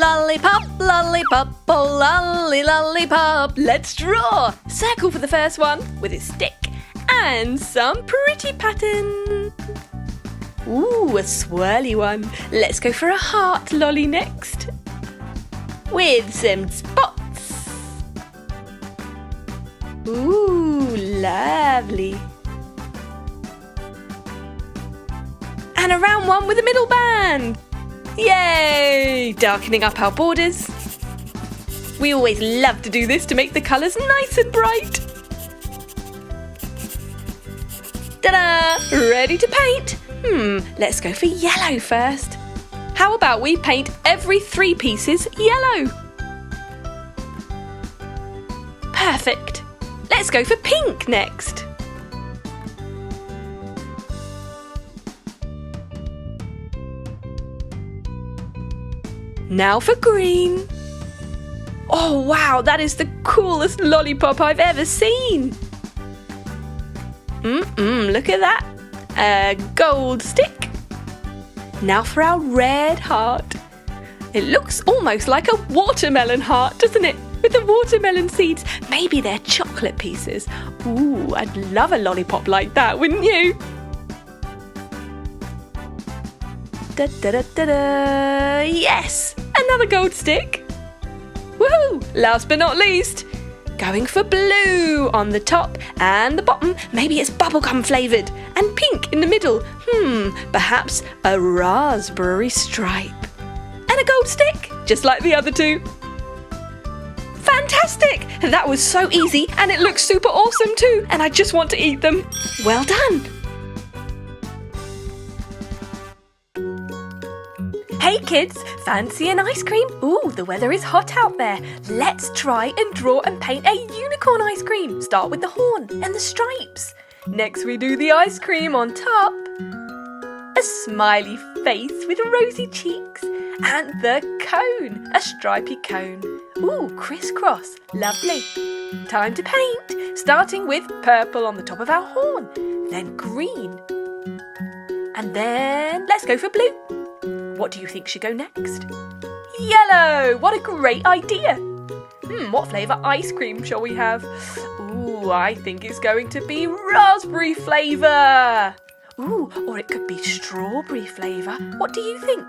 Lollipop, lollipop, oh lolly lollipop. Let's draw. Circle for the first one with his stick and some pretty pattern. Ooh, a swirly one. Let's go for a heart lolly next with some spots. Ooh, lovely. And a round one with a middle band. Yay! Darkening up our borders. We always love to do this to make the colours nice and bright. Ta-da! Ready to paint? Let's go for yellow first. How about we paint every 3 pieces yellow? Perfect. Let's go for pink next. Now for green. Oh wow, that is the coolest lollipop I've ever seen. Look at that. A gold stick. Now for our red heart. It looks almost like a watermelon heart, doesn't it? With the watermelon seeds. Maybe they're chocolate pieces. Ooh, I'd love a lollipop like that, wouldn't you? Da-da-da-da-da. Yes! Another gold stick. Woohoo! Last but not least, going for blue on the top and the bottom. Maybe it's bubblegum flavoured and pink in the middle. Perhaps a raspberry stripe. And a gold stick, just like the other two. Fantastic! That was so easy and it looks super awesome too. And I just want to eat them. Well done! Hey kids, fancy an ice cream? Ooh, the weather is hot out there. Let's try and draw and paint a unicorn ice cream. Start with the horn and the stripes. Next we do the ice cream on top. A smiley face with rosy cheeks. And the cone, a stripy cone. Ooh, crisscross, lovely. Time to paint, starting with purple on the top of our horn. Then green. And then let's go for blue. What do you think should go next? Yellow! What a great idea! What flavour ice cream shall we have? Ooh, I think it's going to be raspberry flavour! Ooh, or it could be strawberry flavour. What do you think?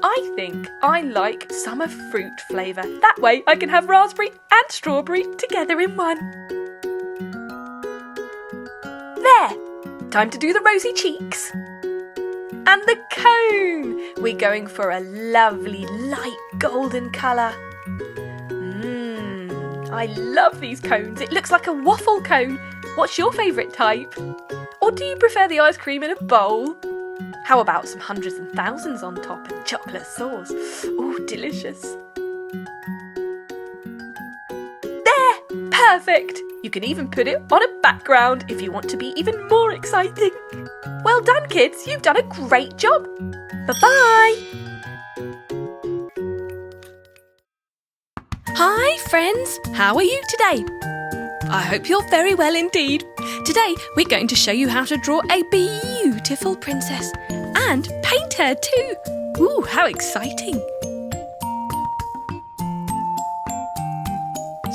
I think I like summer fruit flavour. That way I can have raspberry and strawberry together in one. There! Time to do the rosy cheeks. And the cone! We're going for a lovely light golden colour. I love these cones. It looks like a waffle cone. What's your favourite type? Or do you prefer the ice cream in a bowl? How about some hundreds and thousands on top and chocolate sauce? Ooh, delicious. There! Perfect! You can even put it on a background if you want to be even more exciting. Well done, kids. You've done a great job. Bye-bye. Hi, friends. How are you today? I hope you're very well indeed. Today, we're going to show you how to draw a beautiful princess and paint her too. Ooh, how exciting.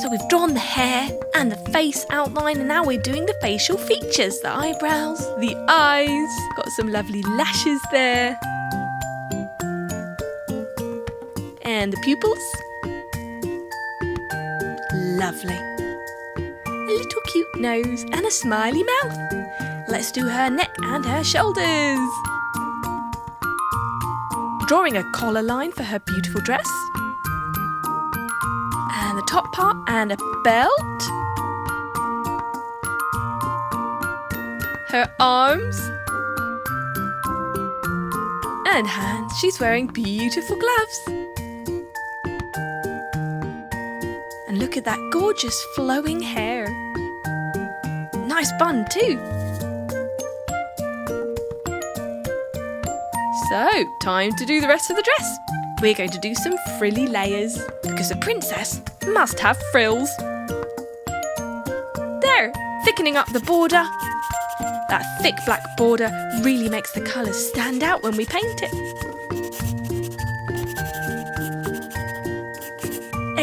So we've drawn the hair and the face outline, and now we're doing the facial features, the eyebrows, the eyes, got some lovely lashes there, and the pupils. Lovely. A little cute nose and a smiley mouth. Let's do her neck and her shoulders. Drawing a collar line for her beautiful dress. And the top part and a belt. Her arms. And hands. She's wearing beautiful gloves. And look at that gorgeous flowing hair. Nice bun too. So, time to do the rest of the dress. We're going to do some frilly layers because a princess must have frills. There, thickening up the border. That thick black border really makes the colours stand out when we paint it.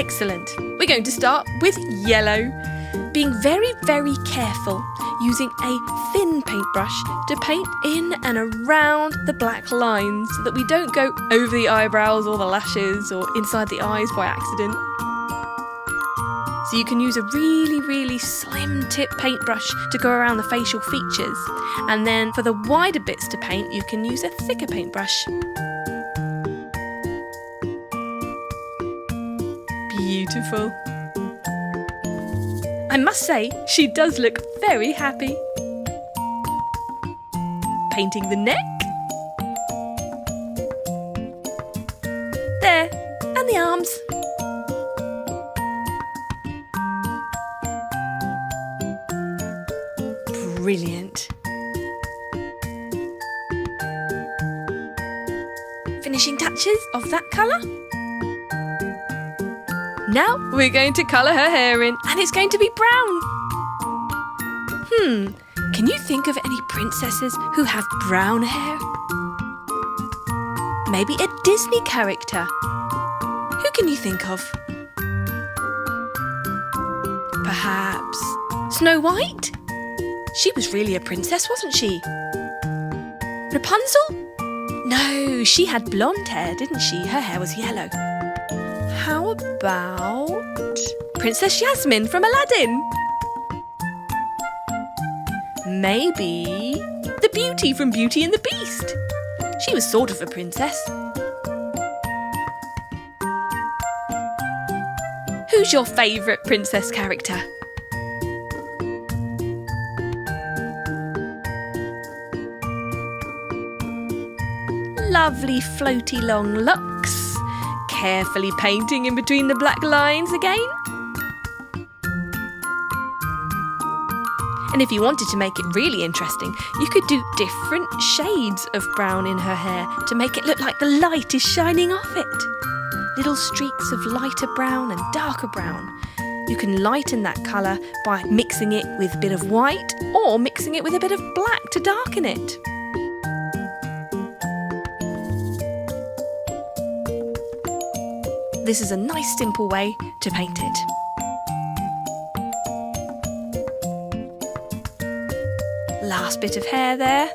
Excellent. We're going to start with yellow. Being very, very careful, using a thin paintbrush to paint in and around the black lines so that we don't go over the eyebrows or the lashes or inside the eyes by accident. So you can use a really, really slim tip paintbrush to go around the facial features. And then for the wider bits to paint, you can use a thicker paintbrush. Beautiful. I must say, she does look very happy. Painting the neck. There, and the arms. Brilliant. Finishing touches of that colour. Now we're going to colour her hair in, and it's going to be brown. Can you think of any princesses who have brown hair? Maybe a Disney character. Who can you think of? Perhaps Snow White? She was really a princess, wasn't she? Rapunzel? No, she had blonde hair, didn't she? Her hair was yellow. How about Princess Jasmine from Aladdin? Maybe the Beauty from Beauty and the Beast. She was sort of a princess. Who's your favourite princess character? Lovely floaty long locks, carefully painting in between the black lines again. And if you wanted to make it really interesting, you could do different shades of brown in her hair to make it look like the light is shining off it. Little streaks of lighter brown and darker brown. You can lighten that colour by mixing it with a bit of white or mixing it with a bit of black to darken it. This is a nice simple way to paint it. Last bit of hair there.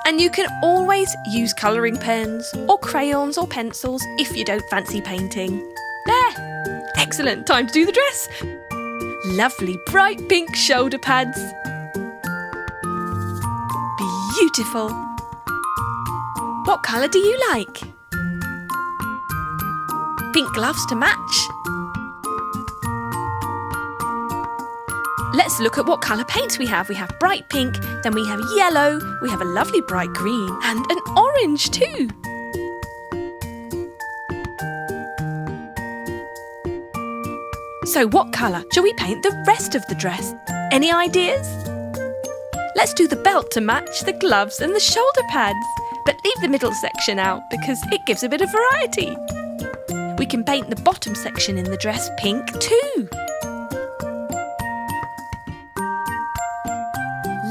And you can always use colouring pens or crayons or pencils if you don't fancy painting. There! Excellent, time to do the dress. Lovely bright pink shoulder pads. Beautiful. What colour do you like? Pink gloves to match. Let's look at what colour paints we have. We have bright pink, then we have yellow, we have a lovely bright green and an orange too. So what colour shall we paint the rest of the dress? Any ideas? Let's do the belt to match the gloves and the shoulder pads, but leave the middle section out because it gives a bit of variety. We can paint the bottom section in the dress pink too.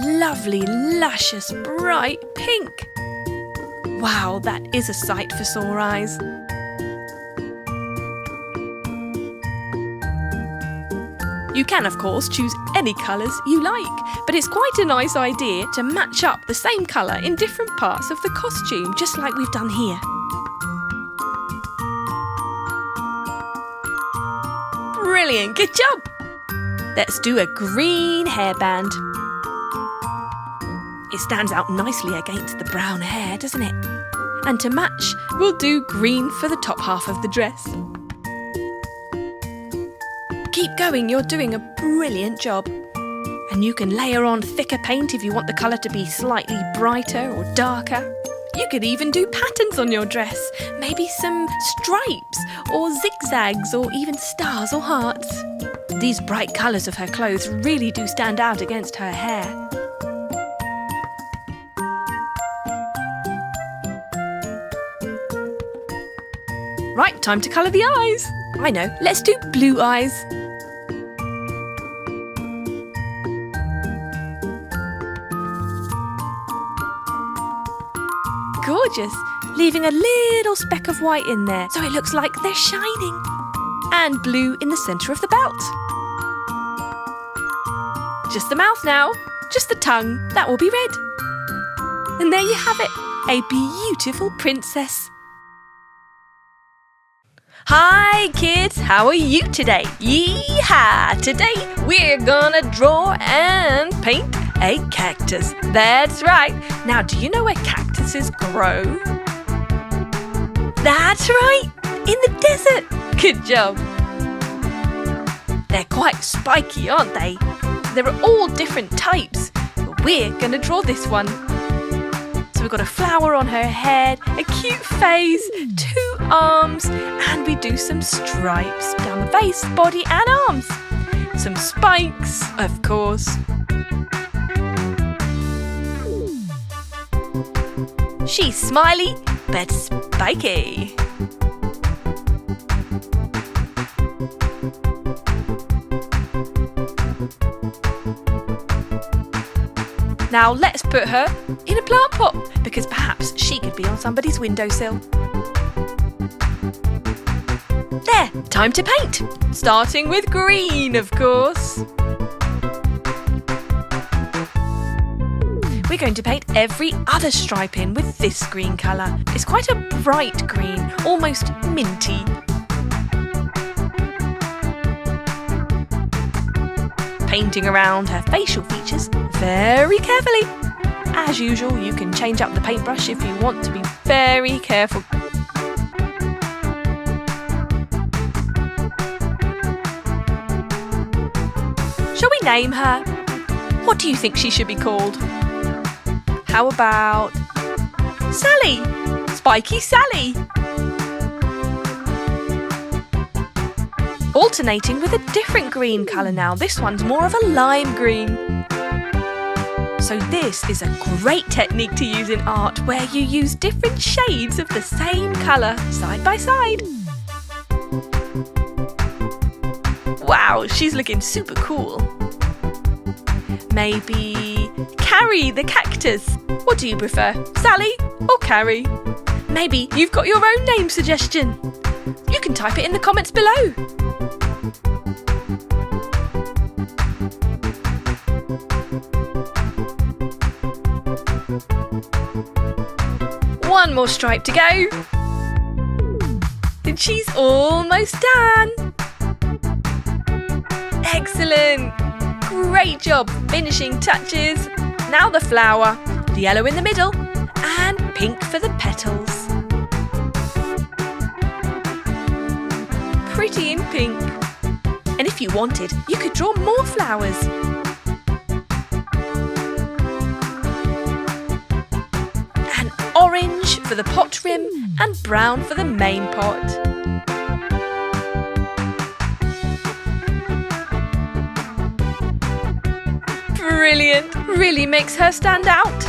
Lovely, luscious, bright pink. Wow, that is a sight for sore eyes. You can, of course, choose any colours you like, but it's quite a nice idea to match up the same colour in different parts of the costume, just like we've done here. Brilliant, good job! Let's do a green hairband. It stands out nicely against the brown hair, doesn't it? And to match, we'll do green for the top half of the dress. Keep going, you're doing a brilliant job. And you can layer on thicker paint if you want the colour to be slightly brighter or darker. You could even do patterns on your dress, maybe some stripes or zigzags or even stars or hearts. These bright colours of her clothes really do stand out against her hair. Right, time to colour the eyes. I know, let's do blue eyes. Gorgeous. leaving a little speck of white in there so it looks like they're shining. And blue in the centre of the belt. Just the mouth now, just the tongue, that will be red. And there you have it, a beautiful princess. Hi kids, how are you today? Yee-haw! Today we're gonna draw and paint a cactus. That's right. Now do you know where cactuses grow? That's right, in the desert. Good job. They're quite spiky, aren't they? There are all different types, but we're going to draw this one. So we've got a flower on her head, a cute face, 2 arms, and we do some stripes down the face, body and arms. Some spikes, of course. She's smiley, but spiky. Now let's put her in a plant pot, because perhaps she could be on somebody's windowsill. There, time to paint. Starting with green, of course. We're going to paint every other stripe in with this green colour. It's quite a bright green, almost minty. Painting around her facial features very carefully. As usual, you can change up the paintbrush if you want to be very careful. Shall we name her? What do you think she should be called? How about Sally? Spiky Sally. Alternating with a different green colour now. This one's more of a lime green. So this is a great technique to use in art, where you use different shades of the same colour side by side. Wow, she's looking super cool. Maybe Carrie the cactus. What do you prefer, Sally or Carrie? Maybe you've got your own name suggestion. You can type it in the comments below. One more stripe to go. And she's almost done. Excellent. Great job. Finishing touches. Now the flower, the yellow in the middle, and pink for the petals. Pretty in pink. And if you wanted, you could draw more flowers. And orange for the pot rim and brown for the main pot. Brilliant! Really makes her stand out.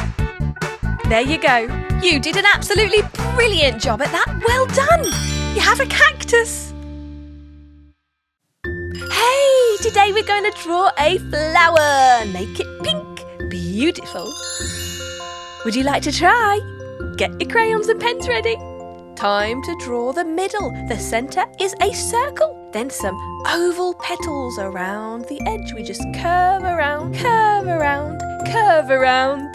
There you go. You did an absolutely brilliant job at that. Well done! You have a cactus. Hey, today we're going to draw a flower. Make it pink. Beautiful. Would you like to try? Get your crayons and pens ready. Time to draw the middle. The centre is a circle. Then some oval petals around the edge. We just curve around, curve around, curve around.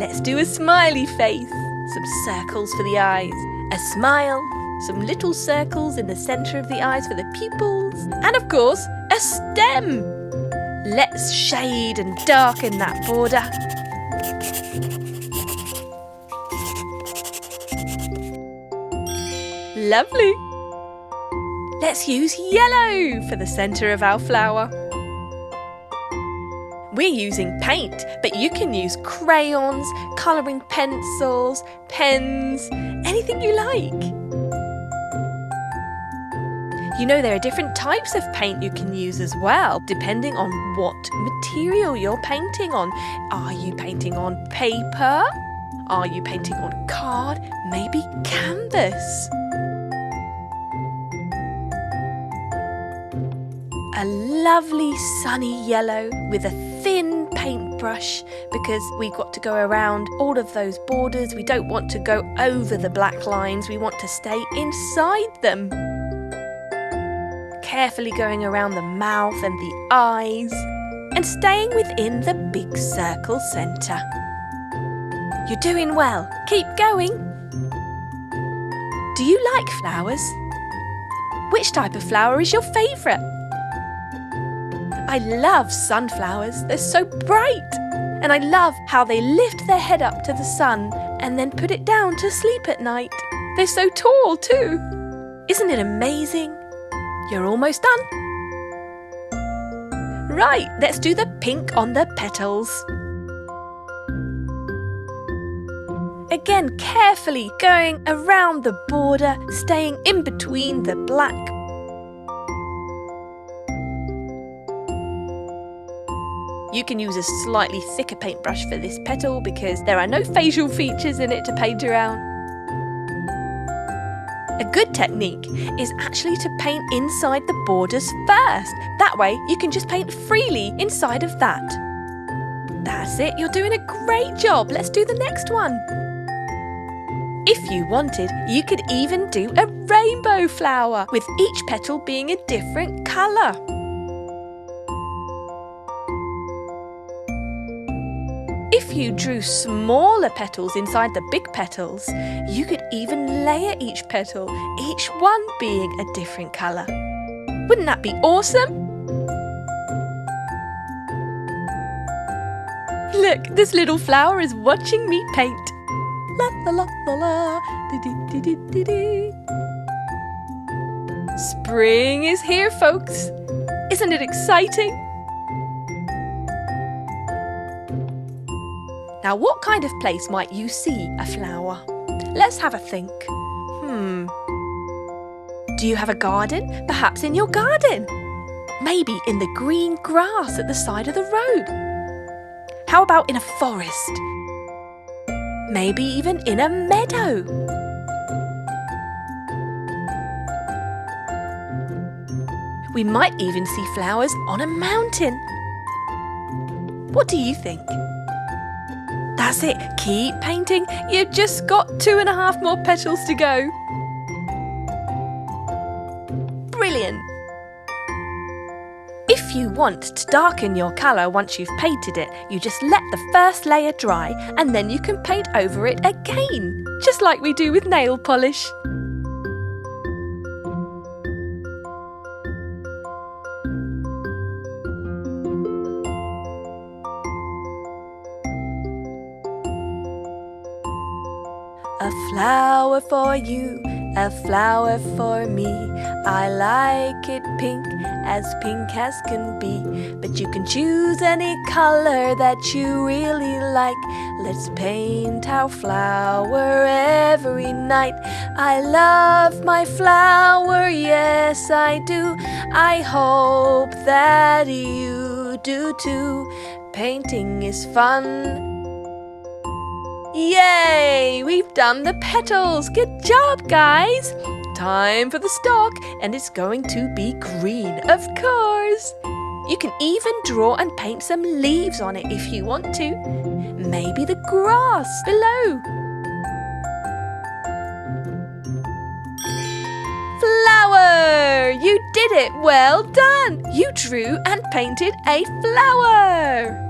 Let's do a smiley face. Some circles for the eyes. A smile. Some little circles in the centre of the eyes for the pupils. And of course, a stem. Let's shade and darken that border. Lovely. Let's use yellow for the centre of our flower. We're using paint, but you can use crayons, colouring pencils, pens, anything you like. You know there are different types of paint you can use as well, depending on what material you're painting on. Are you painting on paper? Are you painting on card? Maybe canvas? A lovely sunny yellow with a thin paintbrush paintbrush because we've got to go around all of those borders. We don't want to go over the black lines, we want to stay inside them. Carefully going around the mouth and the eyes and staying within the big circle centre. You're doing well. Keep going. Do you like flowers? Which type of flower is your favourite? I love sunflowers. They're so bright. And I love how they lift their head up to the sun and then put it down to sleep at night. They're so tall too. Isn't it amazing? You're almost done. Right, let's do the pink on the petals. Again, carefully going around the border, staying in between the black. You can use a slightly thicker paintbrush for this petal because there are no facial features in it to paint around. A good technique is actually to paint inside the borders first. That way you can just paint freely inside of that. That's it, you're doing a great job. Let's do the next one. If you wanted, you could even do a rainbow flower with each petal being a different colour. If you drew smaller petals inside the big petals, you could even layer each petal, each one being a different colour. Wouldn't that be awesome? Look, this little flower is watching me paint. La la la la la, dee dee dee dee dee. Spring is here, folks. Isn't it exciting? Now, what kind of place might you see a flower? Let's have a think. Do you have a garden? Perhaps in your garden. Maybe in the green grass at the side of the road. How about in a forest? Maybe even in a meadow. We might even see flowers on a mountain. What do you think? That's it, keep painting. You've just got 2.5 more petals to go. Brilliant. If you want to darken your colour once you've painted it, you just let the first layer dry and then you can paint over it again, just like we do with nail polish. A flower for you, a flower for me. I like it pink as can be. But you can choose any colour that you really like. Let's paint our flower every night. I love my flower, yes I do. I hope that you do too. Painting is fun. Yay! We've done the petals! Good job, guys! Time for the stalk, and it's going to be green, of course! You can even draw and paint some leaves on it if you want to. Maybe the grass below. Flower! You did it! Well done! You drew and painted a flower!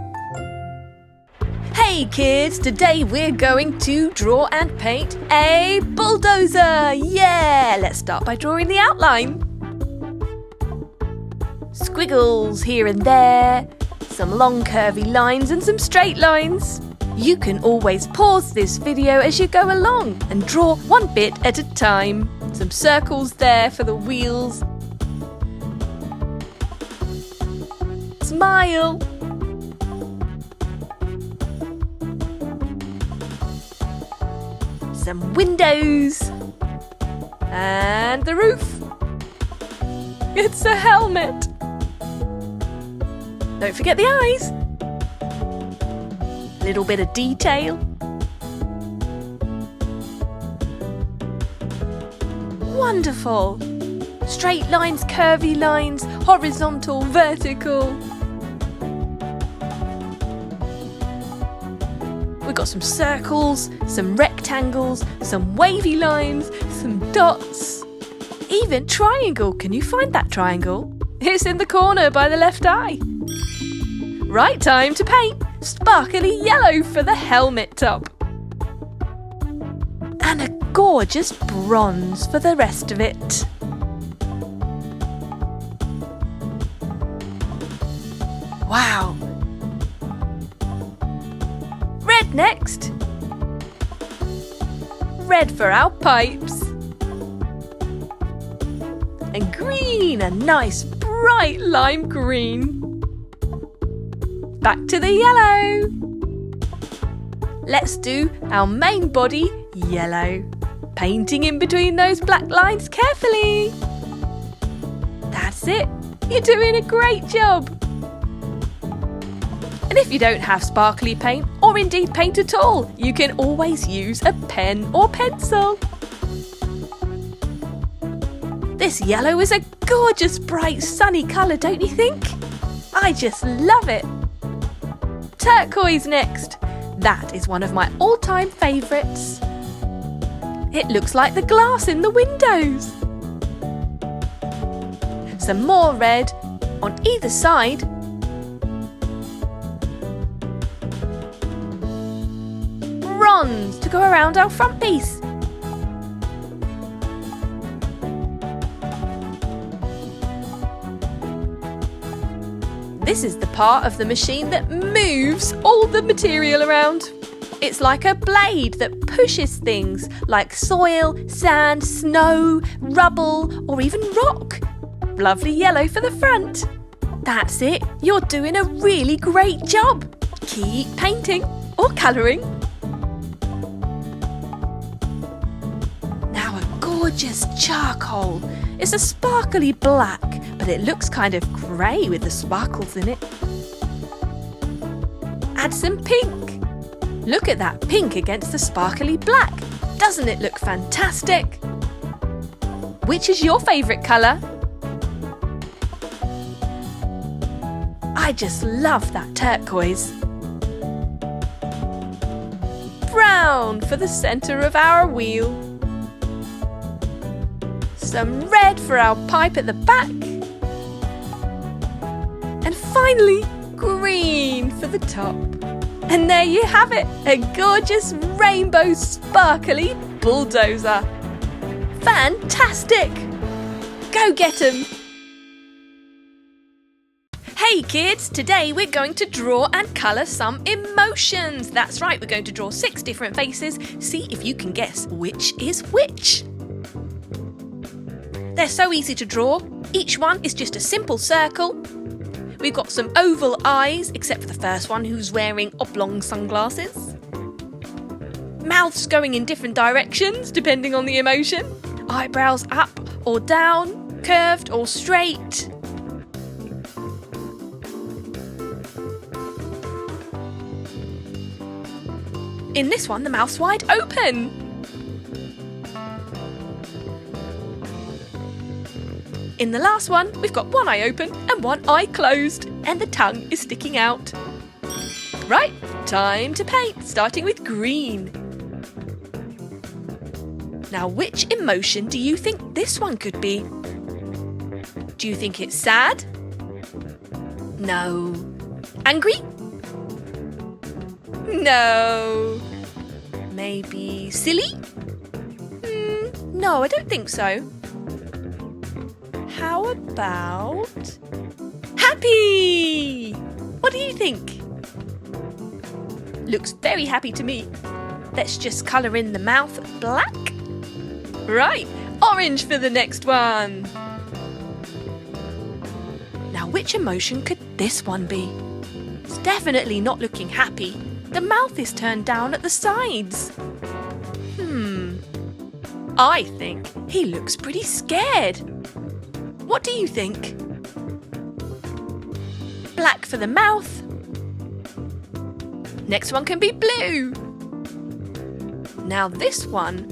Hey kids, today we're going to draw and paint a bulldozer! Yeah! Let's start by drawing the outline. Squiggles here and there, some long curvy lines and some straight lines. You can always pause this video as you go along and draw one bit at a time. Some circles there for the wheels. Smile! Some windows and the roof. It's a helmet. Don't forget the eyes. A little bit of detail. Wonderful. Straight lines, curvy lines, horizontal, vertical. We've got some circles, some rectangles, some wavy lines, some dots, even triangle. Can you find that triangle? It's in the corner by the left eye. Right time to paint. Sparkly yellow for the helmet top. And a gorgeous bronze for the rest of it. Wow! Red next. Red for our pipes. And green, a nice bright lime green. Back to the yellow. Let's do our main body yellow, painting in between those black lines carefully. That's it. You're doing a great job. And if you don't have sparkly paint, or indeed paint at all, you can always use a pen or pencil. This yellow is a gorgeous, bright, sunny colour, don't you think? I just love it. Turquoise next. That is one of my all-time favourites. It looks like the glass in the windows. Some more red on either side. Bronze to go around our front piece. This is the part of the machine that moves all the material around. It's like a blade that pushes things like soil, sand, snow, rubble, or even rock. Lovely yellow for the front. That's it. You're doing a really great job. Keep painting or colouring. Now a gorgeous charcoal. It's a sparkly black, but it looks kind of grey with the sparkles in it. Add some pink. Look at that pink against the sparkly black. Doesn't it look fantastic? Which is your favourite colour? I just love that turquoise. Brown for the centre of our wheel. Some red for our pipe at the back. And finally, green for the top. And there you have it, a gorgeous rainbow sparkly bulldozer. Fantastic! Go get 'em! Hey kids, today we're going to draw and colour some emotions. That's right, we're going to draw 6 different faces. See if you can guess which is which. They're so easy to draw. Each one is just a simple circle. We've got some oval eyes, except for the first one who's wearing oblong sunglasses. Mouths going in different directions depending on the emotion. Eyebrows up or down, curved or straight. In this one, the mouth's wide open. In the last one, we've got one eye open and one eye closed, and the tongue is sticking out. Right, time to paint, starting with green. Now, which emotion do you think this one could be? Do you think it's sad? No. Angry? No. Maybe silly? No, I don't think so. How about happy? What do you think? Looks very happy to me. Let's just colour in the mouth black. Right, orange for the next one. Now, which emotion could this one be? It's definitely not looking happy. The mouth is turned down at the sides. I think he looks pretty scared. What do you think? Black for the mouth. Next one can be blue. Now this one,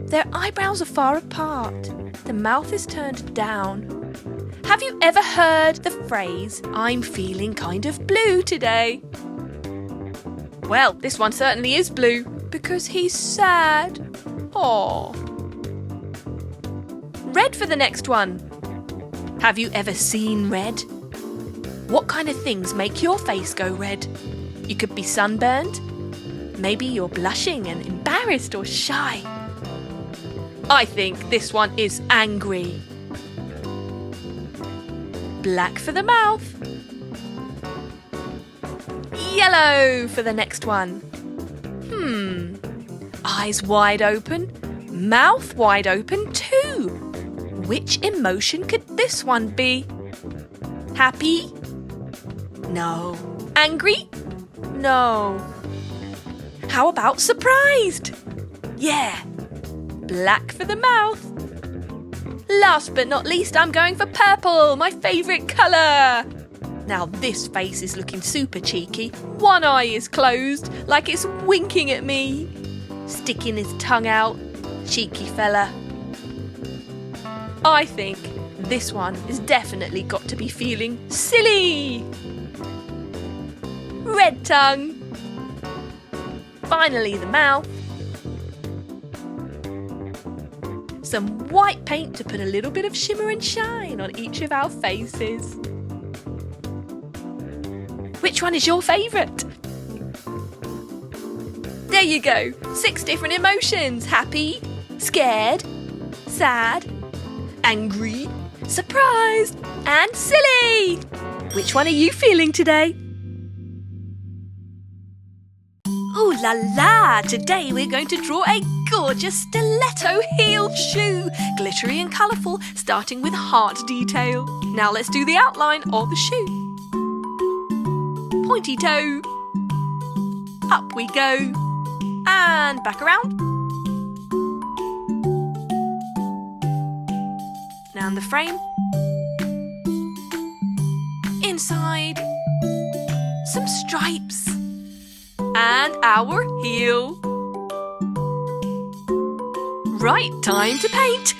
their eyebrows are far apart. The mouth is turned down. Have you ever heard the phrase, "I'm feeling kind of blue today"? Well, this one certainly is blue because he's sad. Aww. Red for the next one. Have you ever seen red? What kind of things make your face go red? You could be sunburned. Maybe you're blushing and embarrassed or shy. I think this one is angry. Black for the mouth. Yellow for the next one. Eyes wide open, mouth wide open too. Which emotion could this one be? Happy? No. Angry? No. How about surprised? Yeah. Black for the mouth. Last but not least, I'm going for purple, my favourite colour. Now this face is looking super cheeky. One eye is closed, like it's winking at me. Sticking his tongue out. Cheeky fella. I think this one has definitely got to be feeling silly. Red tongue. Finally the mouth. Some white paint to put a little bit of shimmer and shine on each of our faces. Which one is your favourite? There you go, 6 different emotions. Happy, scared, sad, angry, surprised, and silly. Which one are you feeling today? Ooh la la! Today we're going to draw a gorgeous stiletto-heeled shoe, glittery and colourful, starting with heart detail. Now let's do the outline of the shoe. Pointy toe. Up we go. And back around. Now in the frame. Inside. Some stripes. And our heel. Right, time to paint.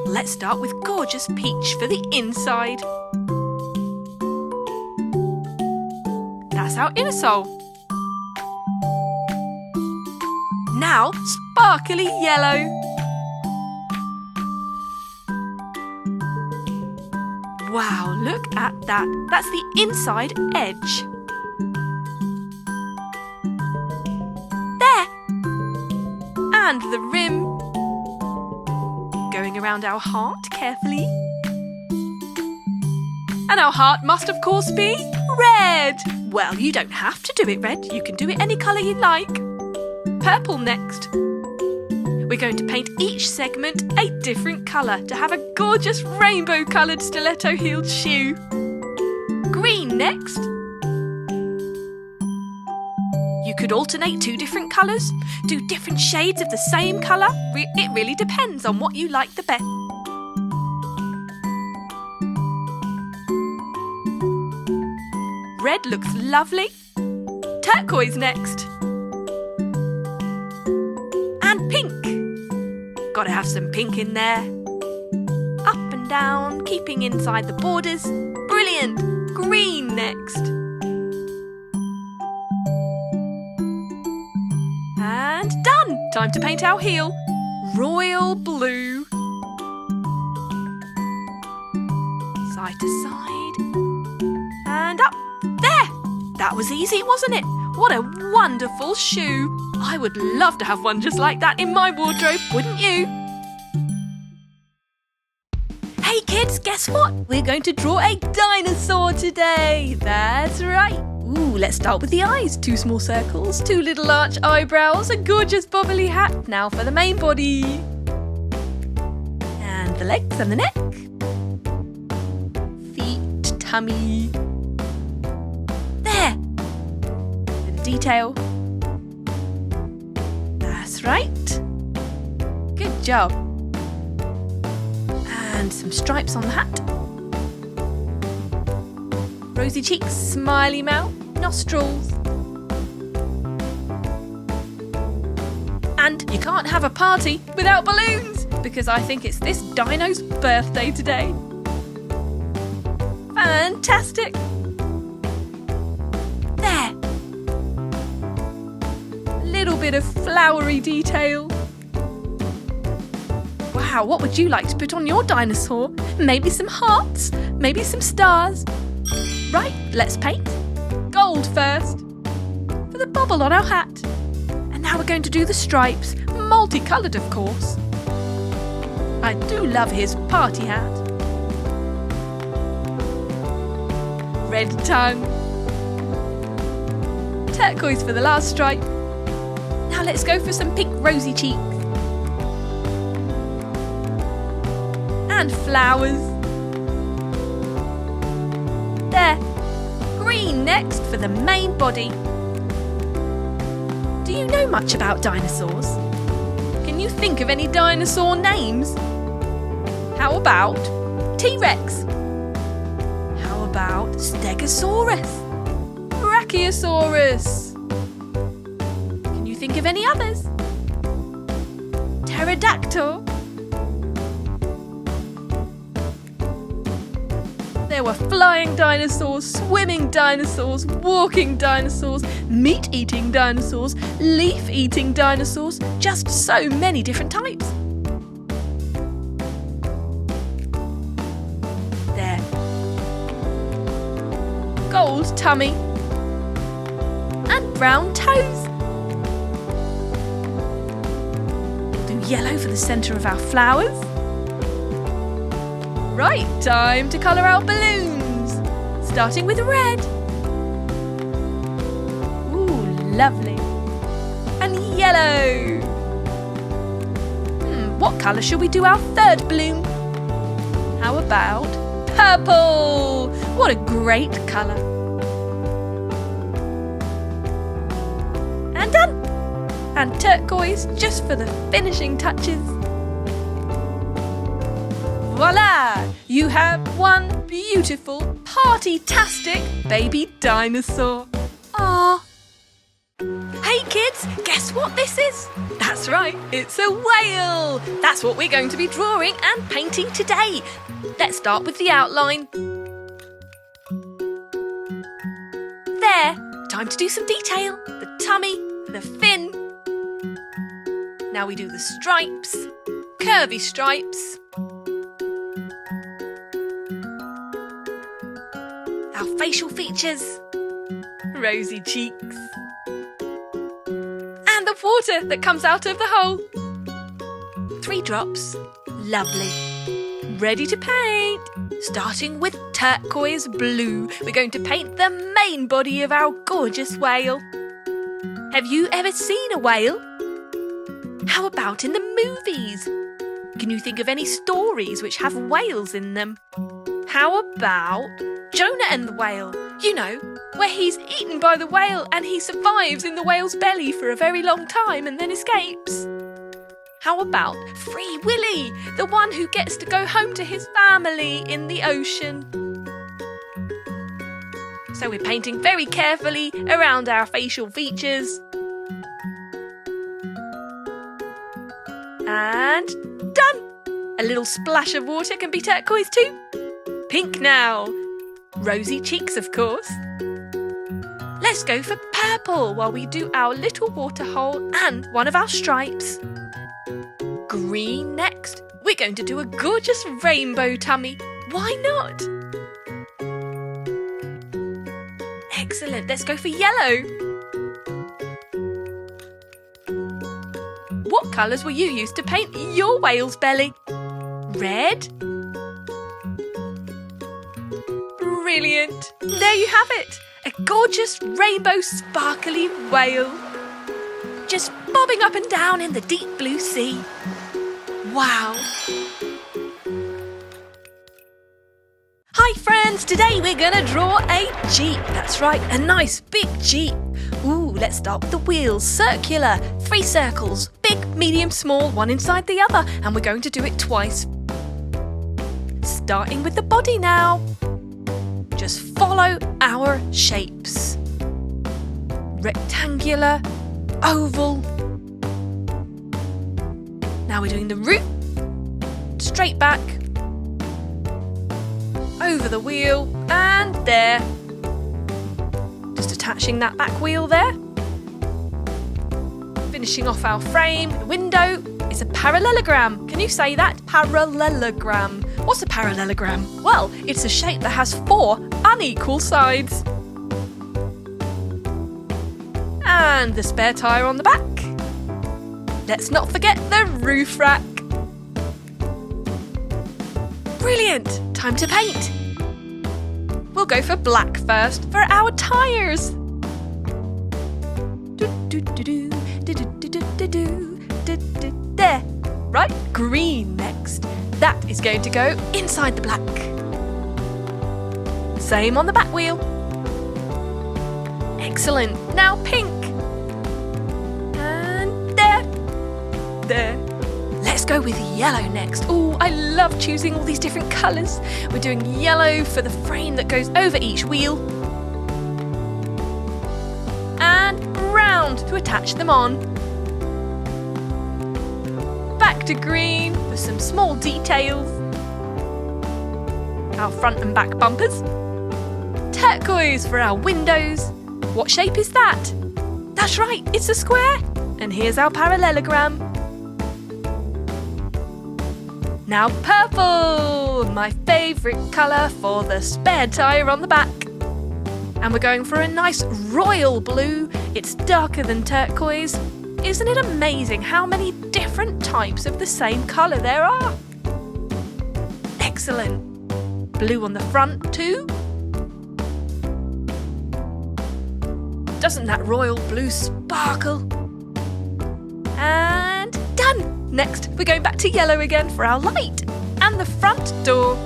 Let's start with gorgeous peach for the inside. That's our inner sole. Now, sparkly yellow. Wow, look at that. That's the inside edge. There. And the rim. Going around our heart carefully. And our heart must, of course, be red. Well, you don't have to do it red. You can do it any colour you like. Purple next. We're going to paint each segment a different colour to have a gorgeous rainbow-coloured stiletto-heeled shoe. Green next. You could alternate 2 different colours, do different shades of the same colour. It really depends on what you like the best. Red looks lovely. Turquoise next. And pink. Gotta have some pink in there. Up and down, keeping inside the borders. Brilliant. Green next. And done. Time to paint our heel. Royal blue. Side to side. And up. There! That was easy, wasn't it? What a wonderful shoe. I would love to have one just like that in my wardrobe, wouldn't you? Hey kids, guess what? We're going to draw a dinosaur today. That's right. Ooh, let's start with the eyes. 2 small circles, 2 little arch eyebrows, a gorgeous bobbly hat. Now for the main body. And the legs and the neck. Feet, tummy. There. Bit of detail. That's right. Good job. And some stripes on the hat. Rosy cheeks, smiley mouth, nostrils. And you can't have a party without balloons, because I think it's this dino's birthday today. Fantastic. There. bit of flowery detail. Wow, what would you like to put on your dinosaur? Maybe some hearts, maybe some stars. Right, let's paint. Gold first, for the bubble on our hat. And now we're going to do the stripes, multicoloured of course. I do love his party hat. Red tongue. Turquoise for the last stripe. Now let's go for some pink rosy cheeks. And flowers. There. Green next for the main body. Do you know much about dinosaurs? Can you think of any dinosaur names? How about T-Rex? How about Stegosaurus? Brachiosaurus? Can you think of any others? Pterodactyl? There were flying dinosaurs, swimming dinosaurs, walking dinosaurs, meat-eating dinosaurs, leaf-eating dinosaurs, just so many different types. There. Gold tummy. And brown toes. Do yellow for the centre of our flowers. Right, time to colour our balloons. Starting with red. Ooh, lovely. And yellow. What colour shall we do our third balloon? How about purple? What a great colour. And done. And turquoise just for the finishing touches. Voila! You have one beautiful, party-tastic baby dinosaur. Aww. Hey kids, guess what this is? That's right, it's a whale. That's what we're going to be drawing and painting today. Let's start with the outline. There, time to do some detail. The tummy, the fin. Now we do the stripes, curvy stripes. Our facial features, rosy cheeks, and the water that comes out of the hole. 3 drops, lovely. Ready to paint. Starting with turquoise blue, we're going to paint the main body of our gorgeous whale. Have you ever seen a whale? How about in the movies? Can you think of any stories which have whales in them? How about Jonah and the whale? You know, where he's eaten by the whale and he survives in the whale's belly for a very long time and then escapes. How about Free Willy, the one who gets to go home to his family in the ocean? So we're painting very carefully around our facial features. And done! A little splash of water can be turquoise too. Pink now. Rosy cheeks, of course. Let's go for purple while we do our little water hole and one of our stripes. Green next. We're going to do a gorgeous rainbow tummy. Why not? Excellent. Let's go for yellow. What colours will you use to paint your whale's belly? Red? Brilliant! There you have it! A gorgeous rainbow sparkly whale. Just bobbing up and down in the deep blue sea. Wow! Hi friends! Today we're gonna draw a Jeep. That's right, a nice big Jeep. Ooh, let's start with the wheels. Circular, 3 circles. Big, medium, small, one inside the other. And we're going to do it twice. Starting with the body now. Just follow our shapes. Rectangular, oval. Now we're doing the root. Straight back. Over the wheel and there. Just attaching that back wheel there. Finishing off our frame, the window, is a parallelogram. Can you say that? Parallelogram. What's a parallelogram? Well, it's a shape that has 4 unequal sides. And the spare tyre on the back. Let's not forget the roof rack. Brilliant! Time to paint. We'll go for black first for our tyres. There. Right, green next. That is going to go inside the black. Same on the back wheel. Excellent. Now pink. And there. There. Let's go with yellow next. Oh, I love choosing all these different colours. We're doing yellow for the frame that goes over each wheel. And brown to attach them on. Back to green for some small details. Our front and back bumpers. Turquoise for our windows. What shape is that? That's right, it's a square. And here's our parallelogram. Now purple, my favourite colour for the spare tyre on the back. And we're going for a nice royal blue. It's darker than turquoise. Isn't it amazing how many different types of the same colour there are? Excellent. Blue on the front too. Doesn't that royal blue sparkle? And done! Next, we're going back to yellow again for our light and the front door.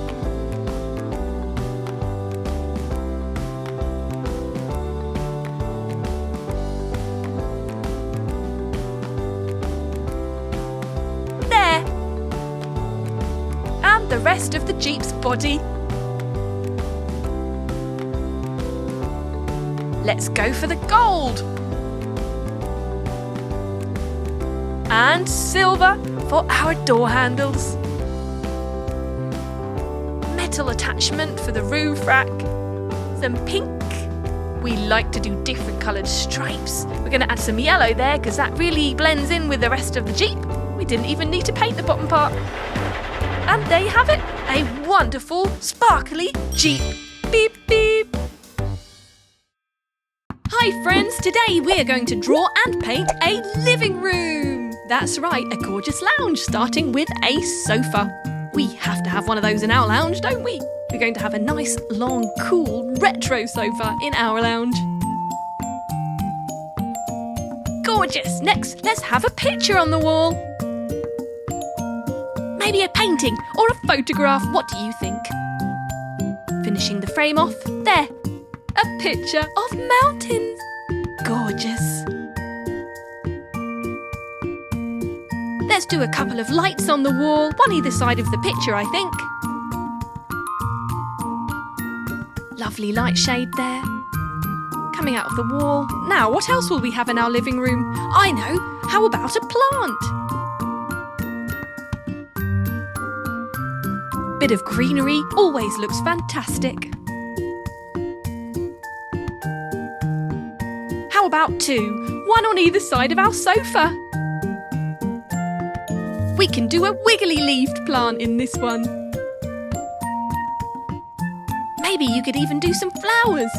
There. And the rest of the Jeep's body. Let's go for the gold. And silver for our door handles. Metal attachment for the roof rack. Some pink. We like to do different coloured stripes. We're going to add some yellow there because that really blends in with the rest of the Jeep. We didn't even need to paint the bottom part. And there you have it. A wonderful, sparkly Jeep. Beep, beep. Hi friends, today we are going to draw and paint a living room. That's right, a gorgeous lounge starting with a sofa. We have to have one of those in our lounge, don't we? We're going to have a nice, long, cool, retro sofa in our lounge. Gorgeous! Next, let's have a picture on the wall. Maybe a painting or a photograph, what do you think? Finishing the frame off, there. A picture of mountains. Gorgeous. Let's do a couple of lights on the wall, one either side of the picture, I think. Lovely light shade there. Coming out of the wall. Now, what else will we have in our living room? I know, how about a plant? Bit of greenery always looks fantastic. How about 2? One on either side of our sofa. We can do a wiggly-leaved plant in this one. Maybe you could even do some flowers.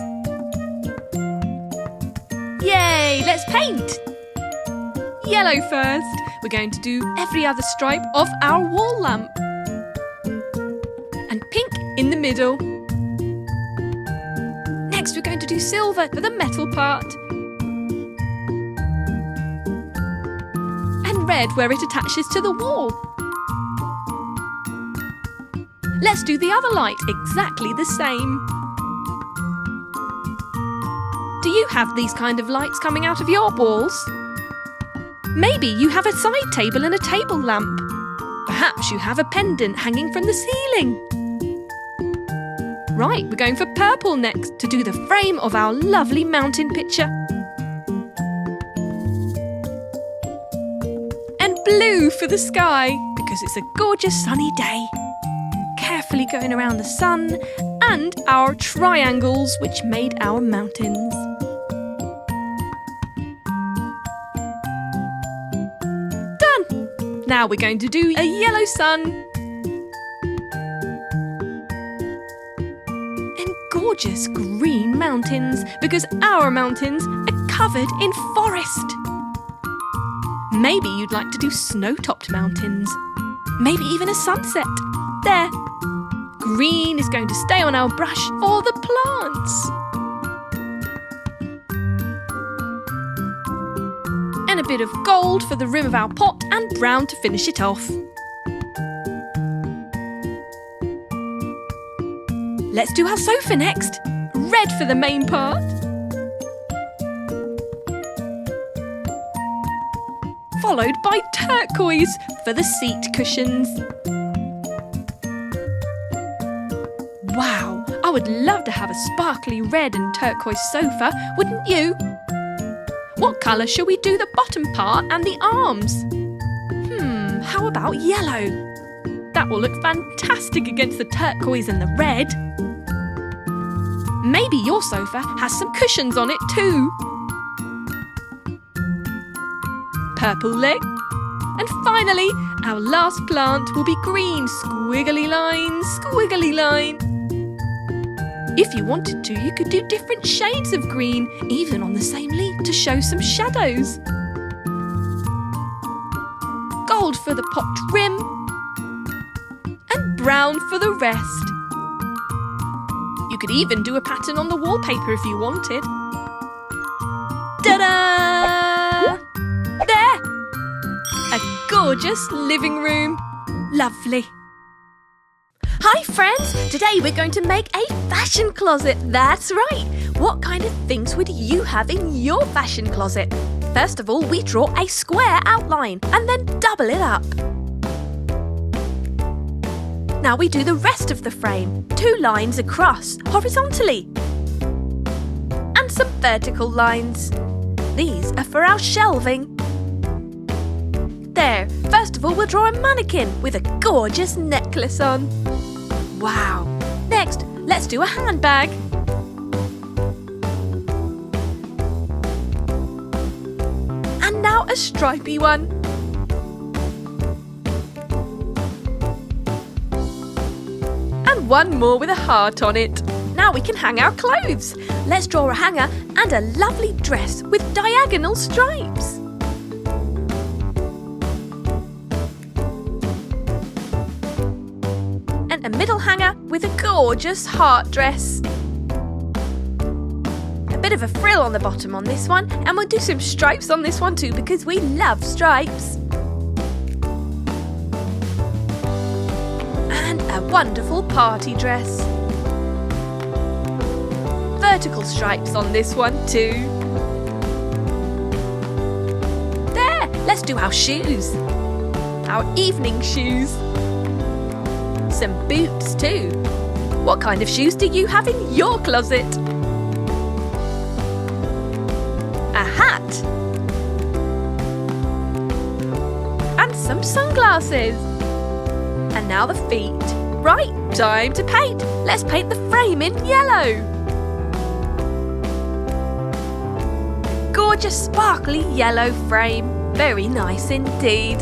Yay, let's paint! Yellow first. We're going to do every other stripe of our wall lamp. And pink in the middle. Next we're going to do silver for the metal part. And red where it attaches to the wall. Let's do the other light exactly the same. Do you have these kind of lights coming out of your walls? Maybe you have a side table and a table lamp. Perhaps you have a pendant hanging from the ceiling. Right, we're going for purple next to do the frame of our lovely mountain picture. And blue for the sky because it's a gorgeous sunny day. Carefully going around the sun and our triangles which made our mountains. Now we're going to do a yellow sun. Gorgeous green mountains, because our mountains are covered in forest. Maybe you'd like to do snow-topped mountains. Maybe even a sunset. There. Green is going to stay on our brush for the plants. And a bit of gold for the rim of our pot and brown to finish it off. Let's do our sofa next. Red for the main part. Followed by turquoise for the seat cushions. Wow, I would love to have a sparkly red and turquoise sofa, wouldn't you? What colour shall we do the bottom part and the arms? How about yellow? That will look fantastic against the turquoise and the red. Maybe your sofa has some cushions on it too. Purple leg. And finally, our last plant will be green. Squiggly line, squiggly line. If you wanted to, you could do different shades of green, even on the same leaf, to show some shadows. Gold for the pot rim. And brown for the rest. You could even do a pattern on the wallpaper if you wanted. Ta-da! There! A gorgeous living room. Lovely. Hi friends! Today we're going to make a fashion closet. That's right! What kind of things would you have in your fashion closet? First of all, we draw a square outline and then double it up. Now we do the rest of the frame. 2 lines across, horizontally. And some vertical lines. These are for our shelving. There, first of all we'll draw a mannequin with a gorgeous necklace on. Wow! Next, let's do a handbag. And now a stripy one. One more with a heart on it. Now we can hang our clothes. Let's draw a hanger and a lovely dress with diagonal stripes. And a middle hanger with a gorgeous heart dress. A bit of a frill on the bottom on this one, and we'll do some stripes on this one too because we love stripes. A wonderful party dress. Vertical stripes on this one too. There, let's do our shoes. Our evening shoes. Some boots too. What kind of shoes do you have in your closet? A hat. And some sunglasses. And now the feet. Right, time to paint. Let's paint the frame in yellow. Gorgeous sparkly yellow frame. Very nice indeed.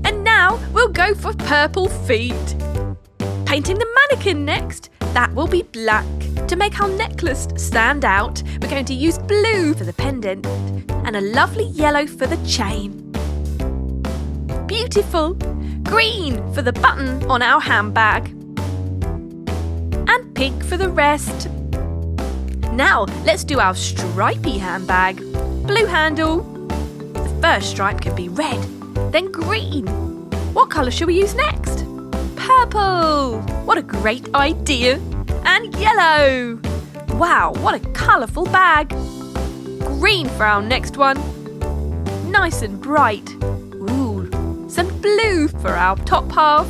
And now we'll go for purple feet. Painting the mannequin next. That will be black. To make our necklace stand out, we're going to use blue for the pendant and a lovely yellow for the chain. Beautiful! Green for the button on our handbag. And pink for the rest. Now let's do our stripy handbag. Blue handle. The first stripe can be red, then green. What colour shall we use next? Purple! What a great idea! And yellow! Wow, what a colourful bag! Green for our next one. Nice and bright. Ooh, some blue for our top half.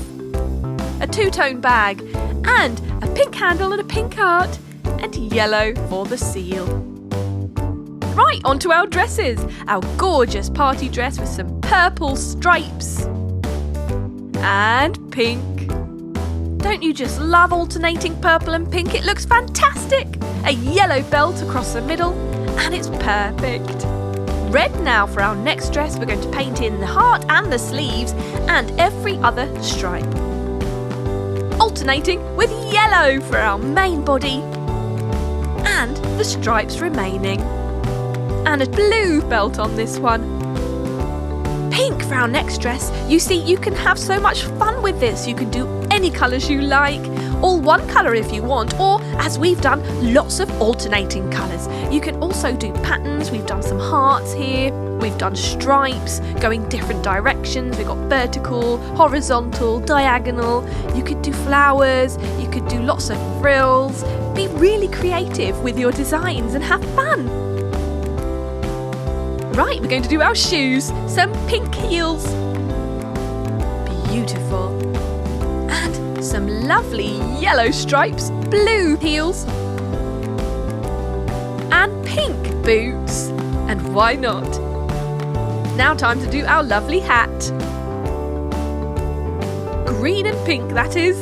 A two-tone bag. And a pink handle and a pink heart. And yellow for the seal. Right, onto our dresses. Our gorgeous party dress with some purple stripes. And pink. Don't you just love alternating purple and pink? It looks fantastic! A yellow belt across the middle and it's perfect. Red now for our next dress. We're going to paint in the heart and the sleeves and every other stripe. Alternating with yellow for our main body and the stripes remaining. And a blue belt on this one. Pink for our next dress. You see, you can have so much fun with this. You can do any colours you like, all one colour if you want, or as we've done, lots of alternating colours. You can also do patterns. We've done some hearts here. We've done stripes going different directions. We've got vertical, horizontal, diagonal. You could do flowers. You could do lots of frills. Be really creative with your designs and have fun. Right, we're going to do our shoes. Some pink heels. Beautiful. And some lovely yellow stripes, blue heels. And pink boots. And why not? Now time to do our lovely hat. Green and pink, that is.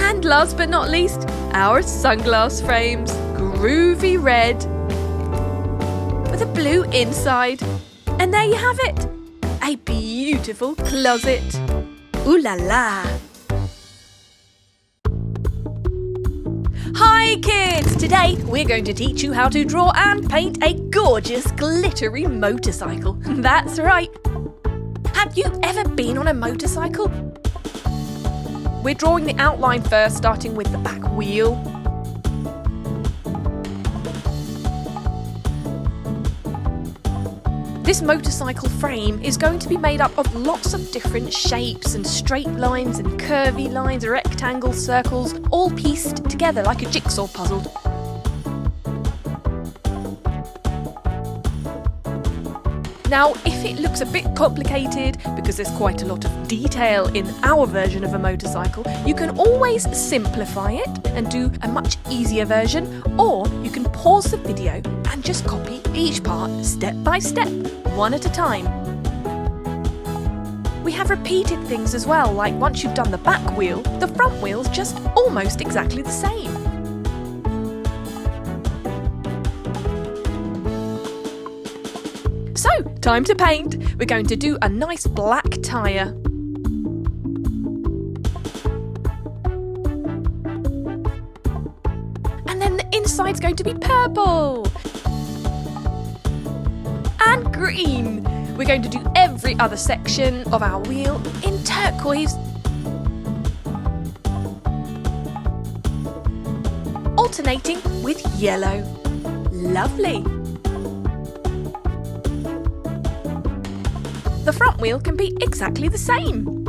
And last but not least, our sunglass frames. Groovy red. With a blue inside. And there you have it. A beautiful closet. Ooh la la. Hi kids! Today we're going to teach you how to draw and paint a gorgeous glittery motorcycle. That's right. Have you ever been on a motorcycle? We're drawing the outline first, starting with the back wheel. This motorcycle frame is going to be made up of lots of different shapes and straight lines and curvy lines, rectangles, circles, all pieced together like a jigsaw puzzle. Now, if it looks a bit complicated because there's quite a lot of detail in our version of a motorcycle, you can always simplify it and do a much easier version, or you can pause the video and just copy each part step by step, one at a time. We have repeated things as well, like once you've done the back wheel, the front wheel's just almost exactly the same. So, time to paint. We're going to do a nice black tyre. And then the inside's going to be purple. And green. We're going to do every other section of our wheel in turquoise. Alternating with yellow. Lovely. The front wheel can be exactly the same.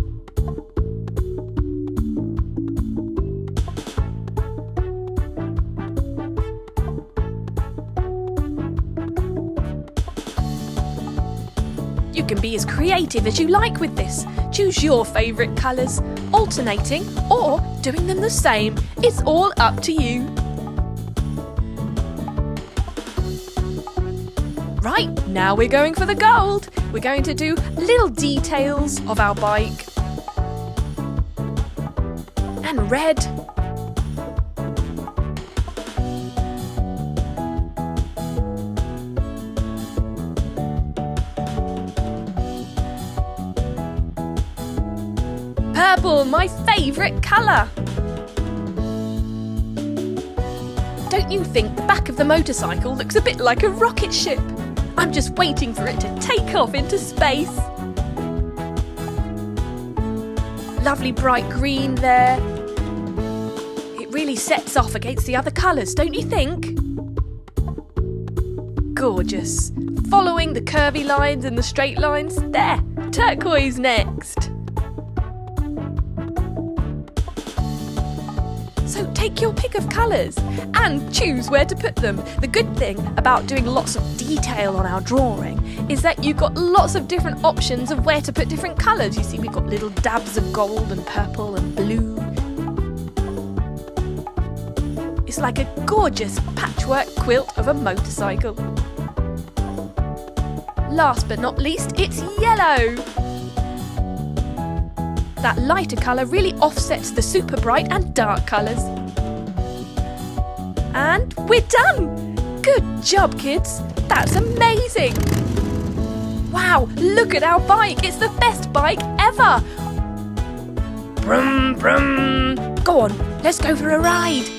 You can be as creative as you like with this. Choose your favourite colours, alternating or doing them the same. It's all up to you. Right, now we're going for the gold. We're going to do little details of our bike. And red. Purple, my favourite colour. Don't you think the back of the motorcycle looks a bit like a rocket ship? I'm just waiting for it to take off into space. Lovely bright green there. It really sets off against the other colours, don't you think? Gorgeous. Following the curvy lines and the straight lines. There, turquoise next. So take your pick of colours and choose where to put them. The good thing about doing lots of detail on our drawing is that you've got lots of different options of where to put different colours. You see, we've got little dabs of gold and purple and blue. It's like a gorgeous patchwork quilt of a motorcycle. Last but not least, it's yellow. That lighter colour really offsets the super bright and dark colours. And we're done! Good job, kids! That's amazing! Wow, look at our bike! It's the best bike ever! Brum, brum! Go on, let's go for a ride!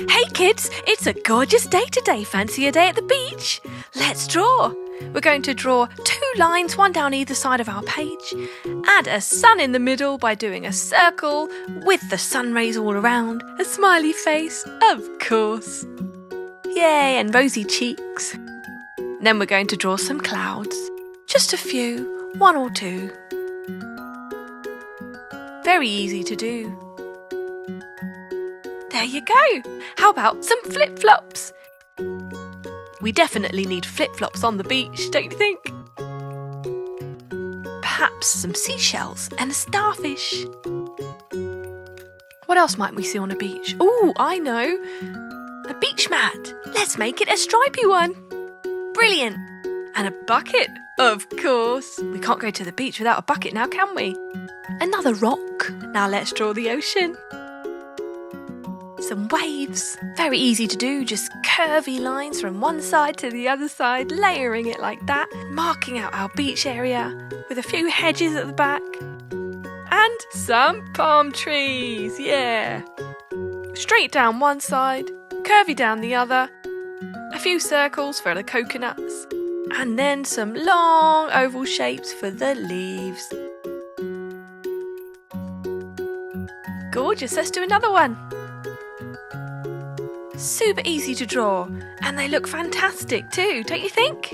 Hey kids, it's a gorgeous day today. Fancy a day at the beach? Let's draw! We're going to draw 2 lines, one down either side of our page. Add a sun in the middle by doing a circle with the sun rays all around. A smiley face, of course. Yay, and rosy cheeks. Then we're going to draw some clouds. Just a few, 1 or 2. Very easy to do. There you go. How about some flip-flops? We definitely need flip-flops on the beach, don't you think? Perhaps some seashells and a starfish. What else might we see on a beach? Oh, I know. A beach mat. Let's make it a stripy one. Brilliant. And a bucket, of course. We can't go to the beach without a bucket now, can we? Another rock. Now let's draw the ocean. Some waves. Very easy to do, just curvy lines from one side to the other side, layering it like that, marking out our beach area with a few hedges at the back. And some palm trees, yeah. Straight down one side, curvy down the other, a few circles for the coconuts, and then some long oval shapes for the leaves. Gorgeous, let's do another one. Super easy to draw, and they look fantastic too, don't you think?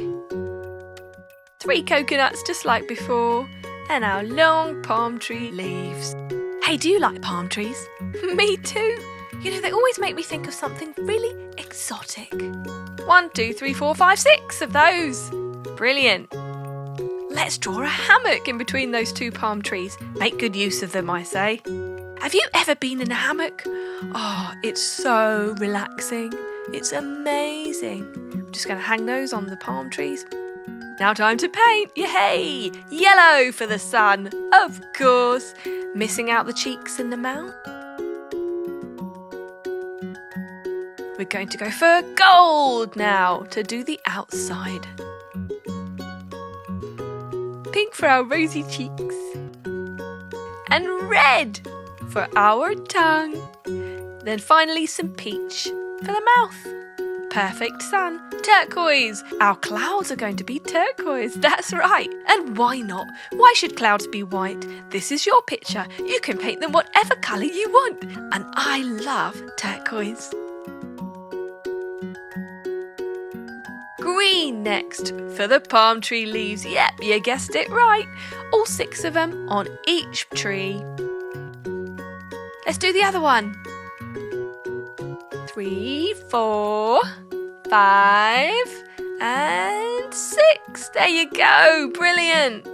3 coconuts just like before, and our long palm tree leaves. Hey, do you like palm trees? Me too. You know, they always make me think of something really exotic. 1, 2, 3, 4, 5, 6 of those. Brilliant. Let's draw a hammock in between those 2 palm trees. Make good use of them, I say. Have you ever been in a hammock? Oh, it's so relaxing. It's amazing. I'm just going to hang those on the palm trees. Now time to paint. Yay! Yellow for the sun, of course. Missing out the cheeks and the mouth. We're going to go for gold now to do the outside. Pink for our rosy cheeks. And red for our tongue. Then finally some peach for the mouth. Perfect sun. Turquoise. Our clouds are going to be turquoise. That's right. And why not? Why should clouds be white? This is your picture. You can paint them whatever colour you want. And I love turquoise. Green next for the palm tree leaves. Yep, you guessed it right. All 6 of them on each tree. Let's do the other one. 3, 4, 5, and 6. There you go. Brilliant.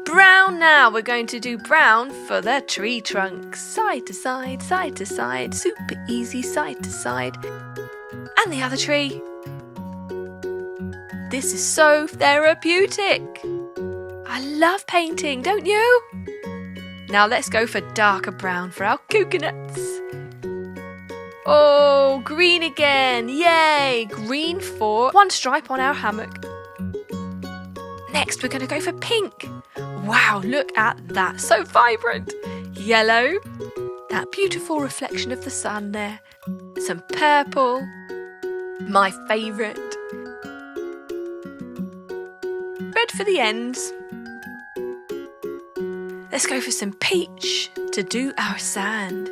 Brown now. We're going to do brown for the tree trunks. Side to side, side to side. Super easy, side to side. And the other tree. This is so therapeutic. I love painting, don't you? Now let's go for darker brown for our coconuts. Oh, green again. Yay! Green for 1 stripe on our hammock. Next, we're going to go for pink. Wow, look at that. So vibrant. Yellow. That beautiful reflection of the sun there. Some purple. My favourite. Red for the ends. Let's go for some peach to do our sand.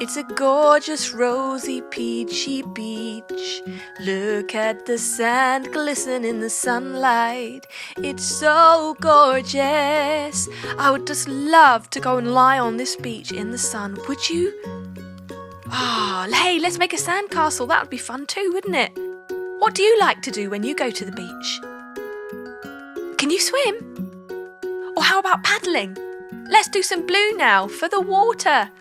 It's a gorgeous rosy peachy beach. Look at the sand glisten in the sunlight. It's so gorgeous. I would just love to go and lie on this beach in the sun. Would you? Hey, let's make a sand castle. That would be fun too, wouldn't it? What do you like to do when you go to the beach? Can you swim? Or how about paddling? Let's do some blue now for the water.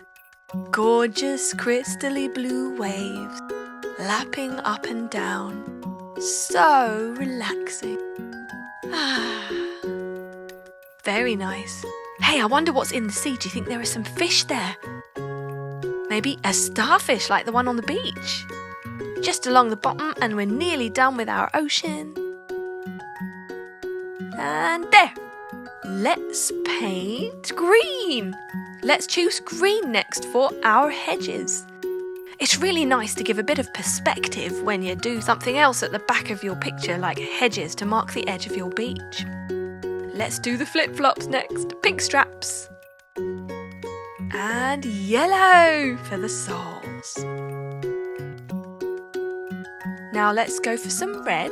Gorgeous crystally blue waves lapping up and down. So relaxing. Very nice. Hey, I wonder what's in the sea. Do you think there are some fish there? Maybe a starfish like the one on the beach. Just along the bottom, and we're nearly done with our ocean. And there. Let's paint green. Let's choose green next for our hedges. It's really nice to give a bit of perspective when you do something else at the back of your picture, like hedges to mark the edge of your beach. Let's do the flip-flops next. Pink straps. And yellow for the soles. Now let's go for some red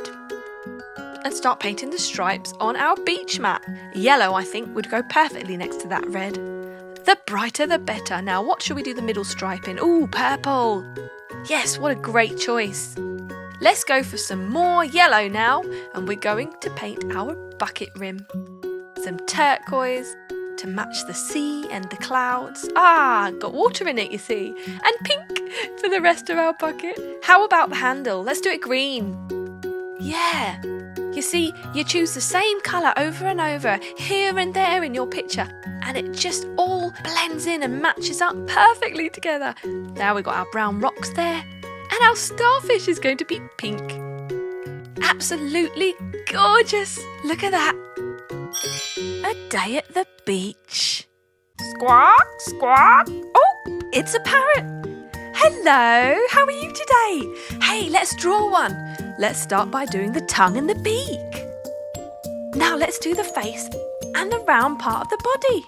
and start painting the stripes on our beach mat. Yellow, I think, would go perfectly next to that red. The brighter the better. Now what should we do the middle stripe in? Ooh, purple. Yes, what a great choice. Let's go for some more yellow now, and we're going to paint our bucket rim. Some turquoise to match the sea and the clouds. Got water in it, you see. And pink for the rest of our bucket. How about the handle? Let's do it green. Yeah. You see, you choose the same colour over and over, here and there in your picture, and it just all blends in and matches up perfectly together. Now we've got our brown rocks there, and our starfish is going to be pink. Absolutely gorgeous. Look at that. A day at the beach. Squawk, squawk. Oh, it's a parrot. Hello, how are you today? Hey, let's draw one. Let's start by doing the tongue and the beak. Now let's do the face and the round part of the body.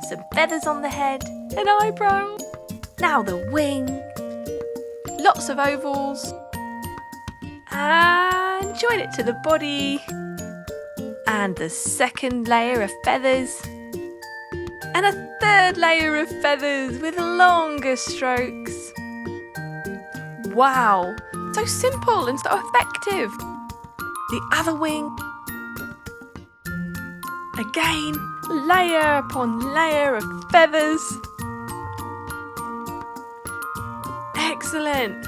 Some feathers on the head, an eyebrow. Now the wing. Lots of ovals. And join it to the body. And the second layer of feathers. And a third layer of feathers with longer strokes. Wow, so simple and so effective. The other wing. Again, layer upon layer of feathers. Excellent.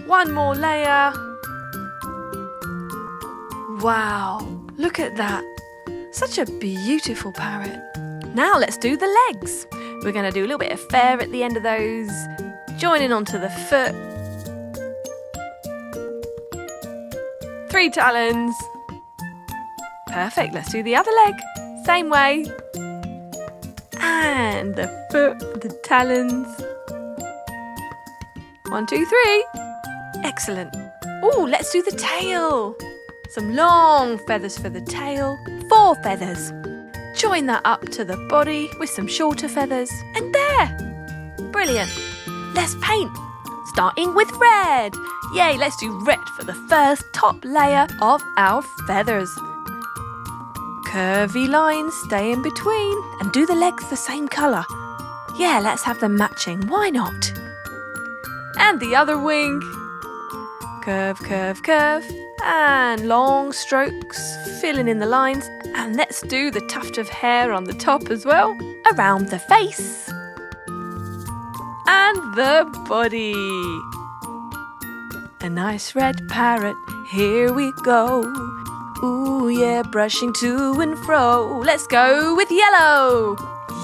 One more layer. Wow, look at that. Such a beautiful parrot. Now let's do the legs. We're going to do a little bit of fur at the end of those. Joining onto the foot. 3 talons. Perfect, let's do the other leg. Same way. And the foot, the talons. 1, 2, 3. Excellent. Oh, let's do the tail. Some long feathers for the tail. 4 feathers. Join that up to the body with some shorter feathers. And there! Brilliant. Let's paint. Starting with red. Yay, let's do red for the first top layer of our feathers. Curvy lines stay in between and do the legs the same colour. Yeah, let's have them matching. Why not? And the other wing. Curve, curve, curve. And long strokes, filling in the lines. And let's do the tuft of hair on the top as well, around the face. And the body. A nice red parrot, here we go. Ooh yeah, brushing to and fro. Let's go with yellow.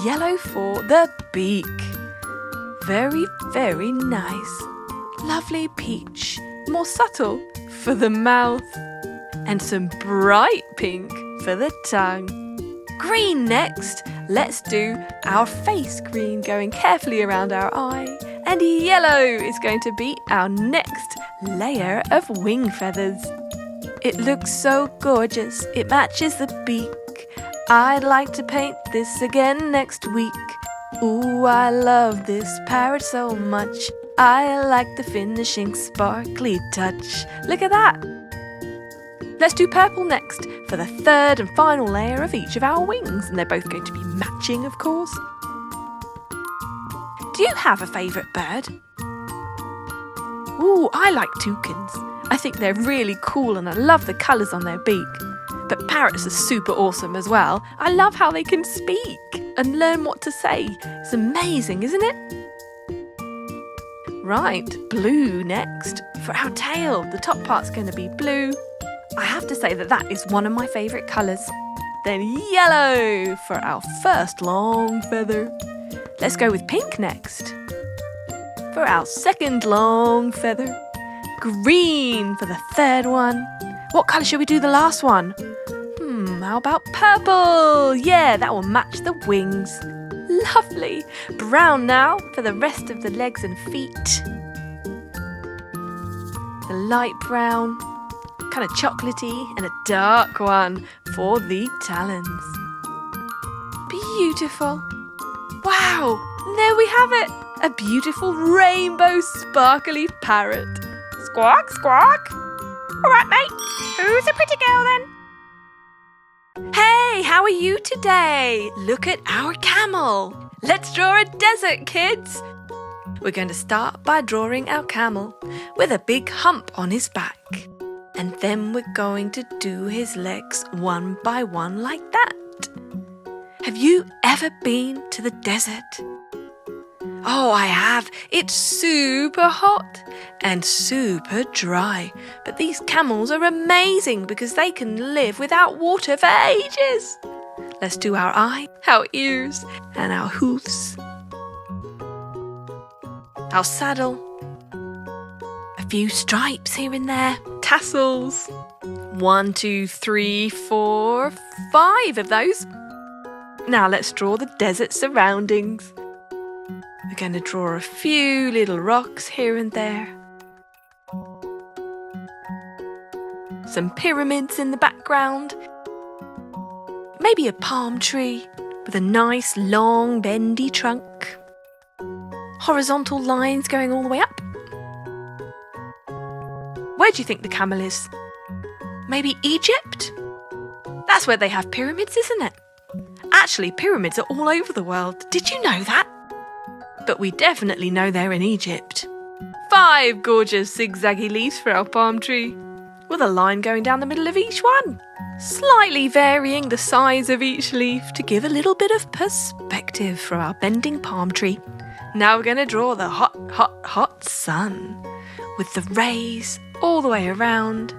Yellow for the beak. Very, very nice. Lovely peach, more subtle for the mouth. And some bright pink for the tongue. Green next. Let's do our face green, going carefully around our eye. And yellow is going to be our next layer of wing feathers. It looks so gorgeous. It matches the beak. I'd like to paint this again next week. Ooh, I love this parrot so much. I like the finishing sparkly touch. Look at that. Let's do purple next for the third and final layer of each of our wings. And they're both going to be matching, of course. Do you have a favourite bird? Ooh, I like toucans. I think they're really cool and I love the colours on their beak. But parrots are super awesome as well. I love how they can speak and learn what to say. It's amazing, isn't it? Right, blue next for our tail. The top part's going to be blue. I have to say that is one of my favourite colours. Then yellow for our first long feather. Let's go with pink next. For our second long feather. Green for the third one. What colour should we do the last one? How about purple? Yeah, that will match the wings. Lovely. Brown now for the rest of the legs and feet. The light brown, kind of chocolatey, and a dark one for the talons. Beautiful. Wow, there we have it. A beautiful rainbow sparkly parrot. Squawk, squawk. All right, mate. Who's a pretty girl then? Hey, how are you today? Look at our camel. Let's draw a desert, kids. We're going to start by drawing our camel with a big hump on his back. And then we're going to do his legs one by one like that. Have you ever been to the desert? Oh, I have. It's super hot and super dry. But these camels are amazing because they can live without water for ages. Let's do our eyes, our ears, and our hoofs. Our saddle. A few stripes here and there. Tassels. 1, 2, 3, 4, 5 of those. Now let's draw the desert surroundings. We're going to draw a few little rocks here and there. Some pyramids in the background. Maybe a palm tree with a nice long bendy trunk. Horizontal lines going all the way up. Where do you think the camel is? Maybe Egypt? That's where they have pyramids, isn't it? Actually, pyramids are all over the world. Did you know that? But we definitely know they're in Egypt. 5 gorgeous zigzaggy leaves for our palm tree, with a line going down the middle of each one, slightly varying the size of each leaf to give a little bit of perspective for our bending palm tree. Now we're going to draw the hot, hot, hot sun, with the rays all the way around.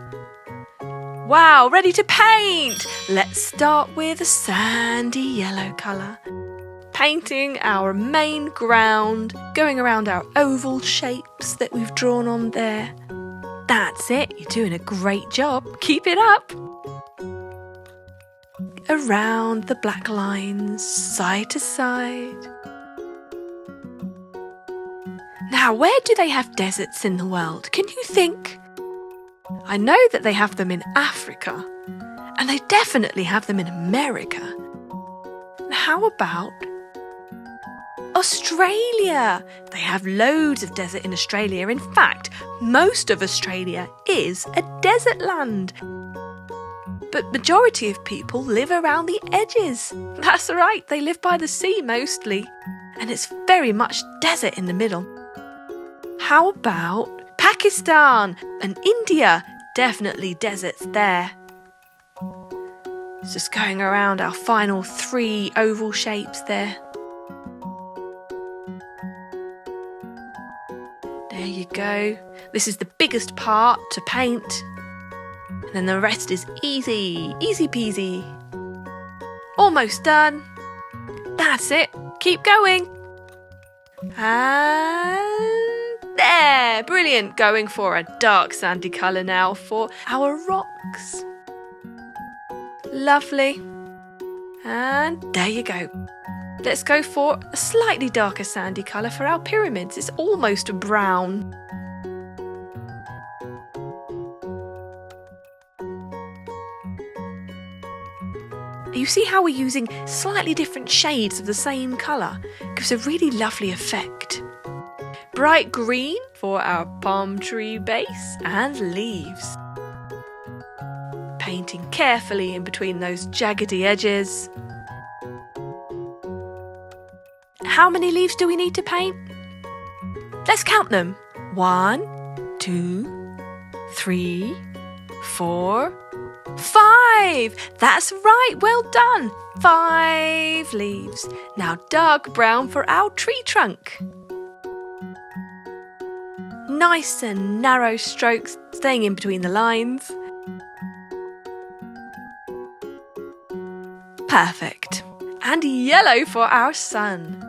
Wow, ready to paint! Let's start with a sandy yellow colour. Painting our main ground, going around our oval shapes that we've drawn on there. That's it, you're doing a great job. Keep it up. Around the black lines, side to side. Now, where do they have deserts in the world? Can you think? I know that they have them in Africa, and they definitely have them in America. How about Australia? They have loads of desert in Australia. In fact, most of Australia is a desert land. But majority of people live around the edges. That's right, they live by the sea mostly. And it's very much desert in the middle. How about Pakistan and India? Definitely deserts there. It's just going around our final 3 oval shapes there. There you go. This is the biggest part to paint. And then the rest is easy, easy peasy. Almost done. That's it. Keep going. And there. Brilliant. Going for a dark sandy colour now for our rocks. Lovely. And there you go. Let's go for a slightly darker sandy colour for our pyramids. It's almost brown. You see how we're using slightly different shades of the same colour? Gives a really lovely effect. Bright green for our palm tree base and leaves. Painting carefully in between those jaggedy edges. How many leaves do we need to paint? Let's count them. 1, 2, 3, 4, 5. That's right, well done. 5 leaves. Now dark brown for our tree trunk. Nice and narrow strokes, staying in between the lines. Perfect. And yellow for our sun.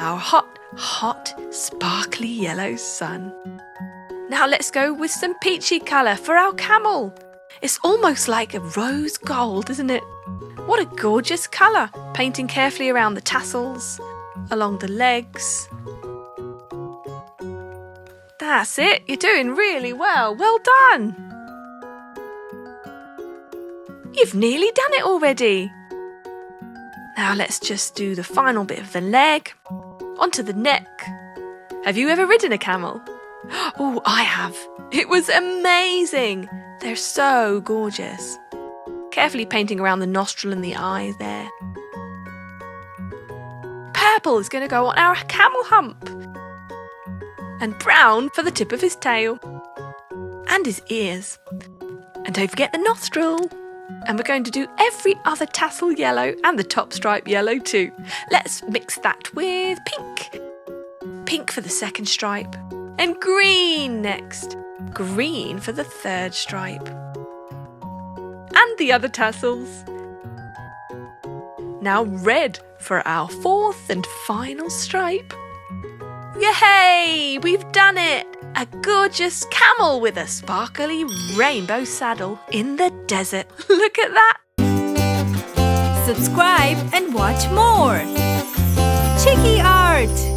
our hot, hot, sparkly yellow sun. Now let's go with some peachy colour for our camel. It's almost like a rose gold, isn't it? What a gorgeous colour, painting carefully around the tassels, along the legs. That's it, you're doing really well. Well done. You've nearly done it already. Now let's just do the final bit of the leg, onto the neck. Have you ever ridden a camel? Oh, I have. It was amazing. They're so gorgeous. Carefully painting around the nostril and the eye there. Purple is going to go on our camel hump. And brown for the tip of his tail. And his ears. And don't forget the nostril. And we're going to do every other tassel yellow and the top stripe yellow too. Let's mix that with pink. Pink for the second stripe. And green next. Green for the third stripe. And the other tassels. Now red for our fourth and final stripe. Yay! We've done it! A gorgeous camel with a sparkly rainbow saddle in the desert. Look at that! Subscribe and watch more. Chiki Art!